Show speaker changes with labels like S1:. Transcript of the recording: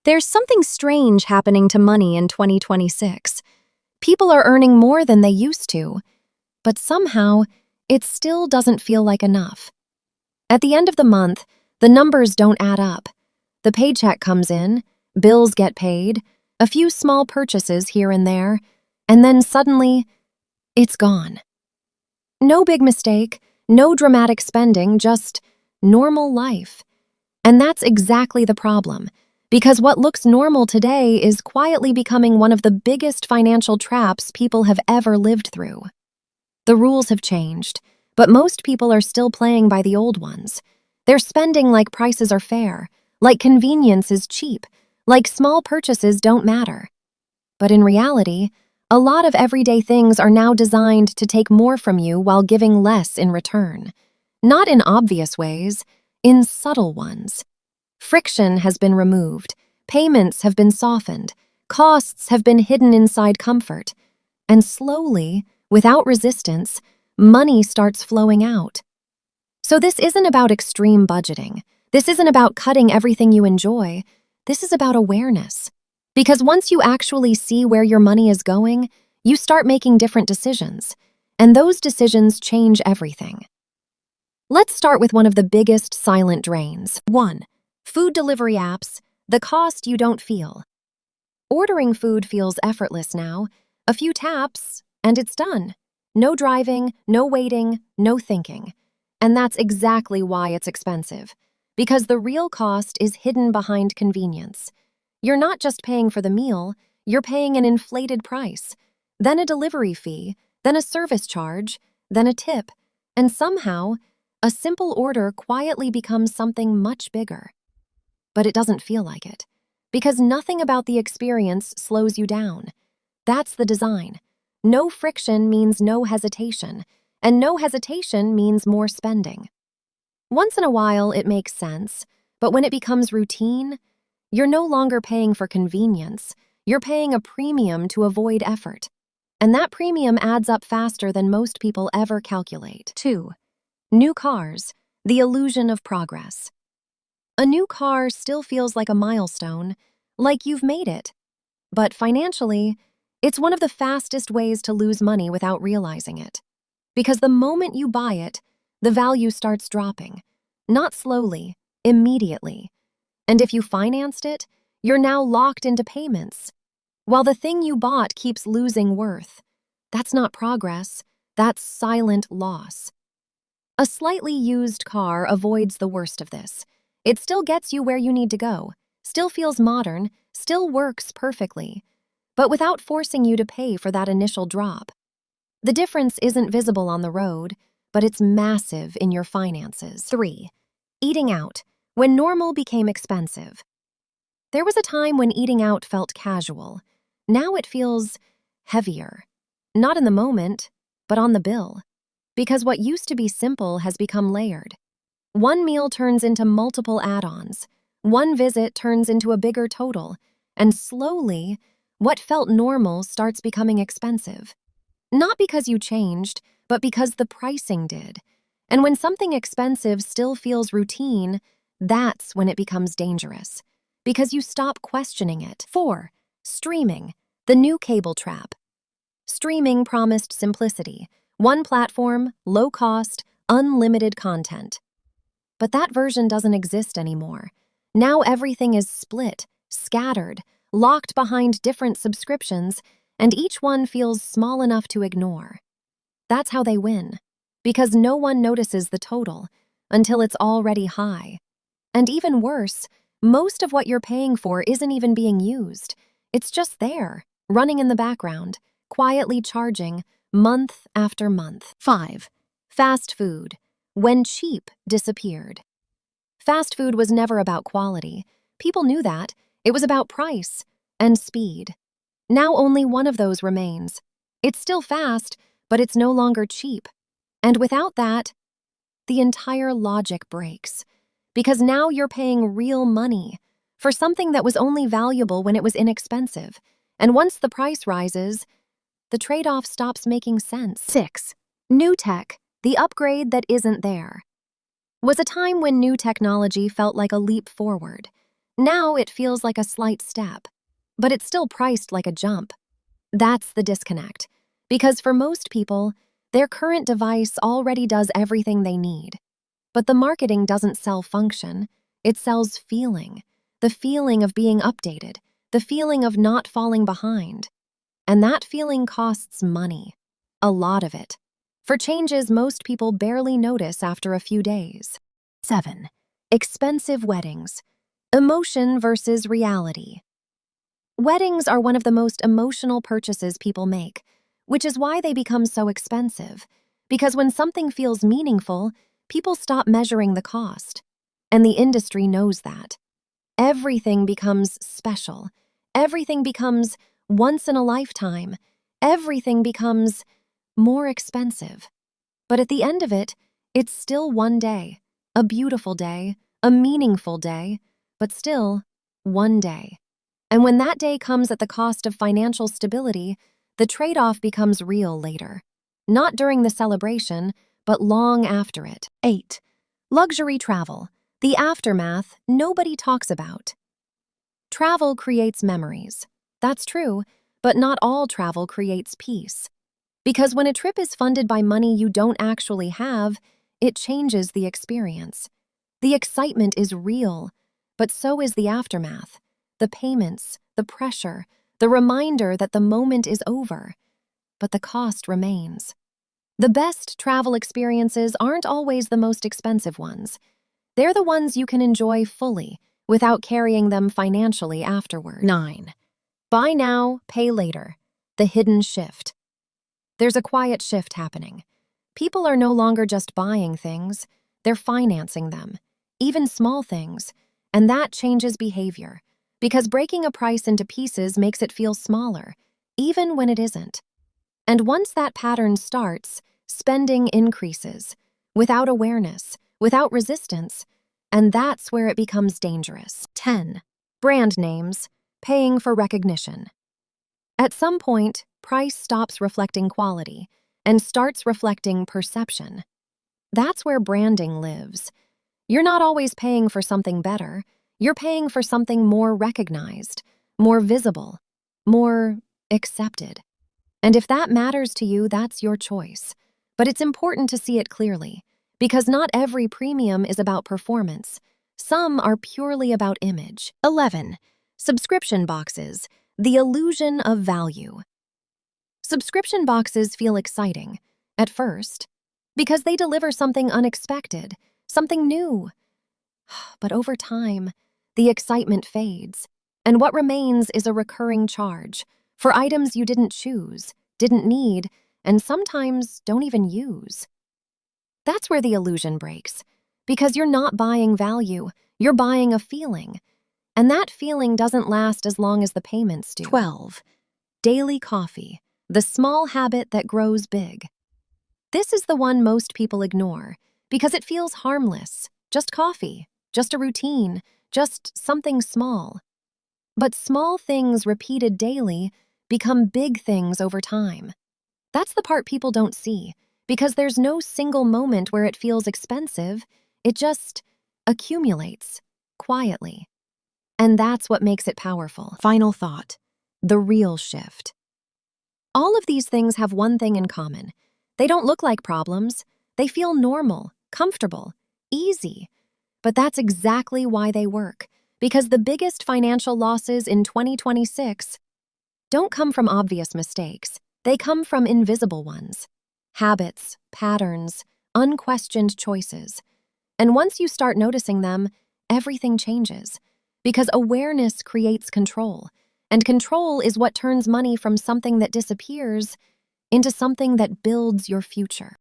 S1: There's something strange happening to money in 2026. People are earning more than they used to, but somehow it still doesn't feel like enough. At the end of the month, the numbers don't add up. The paycheck comes in, bills get paid, a few small purchases here and there, and then suddenly, it's gone. No big mistake, no dramatic spending, just normal life. And that's exactly the problem, because what looks normal today is quietly becoming one of the biggest financial traps people have ever lived through. The rules have changed, but most people are still playing by the old ones. They're spending like prices are fair, like convenience is cheap, like small purchases don't matter. But in reality, a lot of everyday things are now designed to take more from you while giving less in return. Not in obvious ways, in subtle ones. Friction has been removed, payments have been softened, costs have been hidden inside comfort, and slowly, without resistance, money starts flowing out. So this isn't about extreme budgeting. This isn't about cutting everything you enjoy. This is about awareness. Because once you actually see where your money is going, you start making different decisions, and those decisions change everything. Let's start with one of the biggest silent drains. 1. Food delivery apps, the cost you don't feel. Ordering food feels effortless now. A few taps, and it's done. No driving, no waiting, no thinking. And that's exactly why it's expensive. Because the real cost is hidden behind convenience. You're not just paying for the meal, you're paying an inflated price, then a delivery fee, then a service charge, then a tip, and somehow, a simple order quietly becomes something much bigger. But it doesn't feel like it, because nothing about the experience slows you down. That's the design. No friction means no hesitation, and no hesitation means more spending. Once in a while, it makes sense, but when it becomes routine, you're no longer paying for convenience, you're paying a premium to avoid effort. And that premium adds up faster than most people ever calculate. 2. New cars, the illusion of progress. A new car still feels like a milestone, like you've made it. But financially, it's one of the fastest ways to lose money without realizing it. Because the moment you buy it, the value starts dropping. Not slowly, immediately. And if you financed it, you're now locked into payments, while the thing you bought keeps losing worth. That's not progress, that's silent loss. A slightly used car avoids the worst of this. It still gets you where you need to go, still feels modern, still works perfectly, but without forcing you to pay for that initial drop. The difference isn't visible on the road, but it's massive in your finances. 3. Eating out, when normal became expensive. There was a time when eating out felt casual. Now it feels heavier. Not in the moment, but on the bill. Because what used to be simple has become layered. One meal turns into multiple add-ons. One visit turns into a bigger total. And slowly, what felt normal starts becoming expensive. Not because you changed, but because the pricing did. And when something expensive still feels routine, that's when it becomes dangerous, because you stop questioning it. 4. Streaming, the new cable trap. Streaming promised simplicity, one platform, low cost, unlimited content. But that version doesn't exist anymore. Now everything is split, scattered, locked behind different subscriptions, and each one feels small enough to ignore. That's how they win, because no one notices the total until it's already high. And even worse, most of what you're paying for isn't even being used. It's just there, running in the background, quietly charging, month after month. 5. Fast food, when cheap disappeared. Fast food was never about quality. People knew that. It was about price and speed. Now only one of those remains. It's still fast, but it's no longer cheap. And without that, the entire logic breaks. Because now you're paying real money for something that was only valuable when it was inexpensive. And once the price rises, the trade-off stops making sense. 6. New tech, the upgrade that isn't there. Was a time when new technology felt like a leap forward. Now it feels like a slight step, but it's still priced like a jump. That's the disconnect. Because for most people, their current device already does everything they need. But the marketing doesn't sell function, it sells feeling. The feeling of being updated, the feeling of not falling behind. And that feeling costs money. A lot of it. For changes most people barely notice after a few days. 7. Expensive weddings. Emotion versus reality. Weddings are one of the most emotional purchases people make, which is why they become so expensive. Because when something feels meaningful, people stop measuring the cost. And the industry knows that. Everything becomes special. Everything becomes once in a lifetime. Everything becomes more expensive. But at the end of it, it's still one day, a beautiful day, a meaningful day, but still one day. And when that day comes at the cost of financial stability, the trade-off becomes real later. Not during the celebration, but long after it. 8. Luxury travel. The aftermath nobody talks about. Travel creates memories. That's true, but not all travel creates peace. Because when a trip is funded by money you don't actually have, it changes the experience. The excitement is real, but so is the aftermath. The payments, the pressure, the reminder that the moment is over. But the cost remains. The best travel experiences aren't always the most expensive ones. They're the ones you can enjoy fully, without carrying them financially afterward. 9. Buy now, pay later. The hidden shift. There's a quiet shift happening. People are no longer just buying things, they're financing them, even small things, and that changes behavior, because breaking a price into pieces makes it feel smaller, even when it isn't. And once that pattern starts, spending increases, without awareness, without resistance, and that's where it becomes dangerous. 10. Brand names, paying for recognition. At some point, price stops reflecting quality and starts reflecting perception. That's where branding lives. You're not always paying for something better. You're paying for something more recognized, more visible, more accepted. And if that matters to you, that's your choice. But it's important to see it clearly, because not every premium is about performance. Some are purely about image. 11. Subscription boxes, the illusion of value. Subscription boxes feel exciting, at first, because they deliver something unexpected, something new. But over time, the excitement fades, and what remains is a recurring charge for items you didn't choose, didn't need, and sometimes don't even use. That's where the illusion breaks, because you're not buying value, you're buying a feeling, and that feeling doesn't last as long as the payments do. 12. Daily coffee, the small habit that grows big. This is the one most people ignore, because it feels harmless, just coffee, just a routine, just something small. But small things repeated daily become big things over time. That's the part people don't see, because there's no single moment where it feels expensive, it just accumulates, quietly. And that's what makes it powerful. Final thought, the real shift. All of these things have one thing in common. They don't look like problems, they feel normal, comfortable, easy. But that's exactly why they work, because the biggest financial losses in 2026 don't come from obvious mistakes. They come from invisible ones. Habits, patterns, unquestioned choices. And once you start noticing them, everything changes. Because awareness creates control. And control is what turns money from something that disappears into something that builds your future.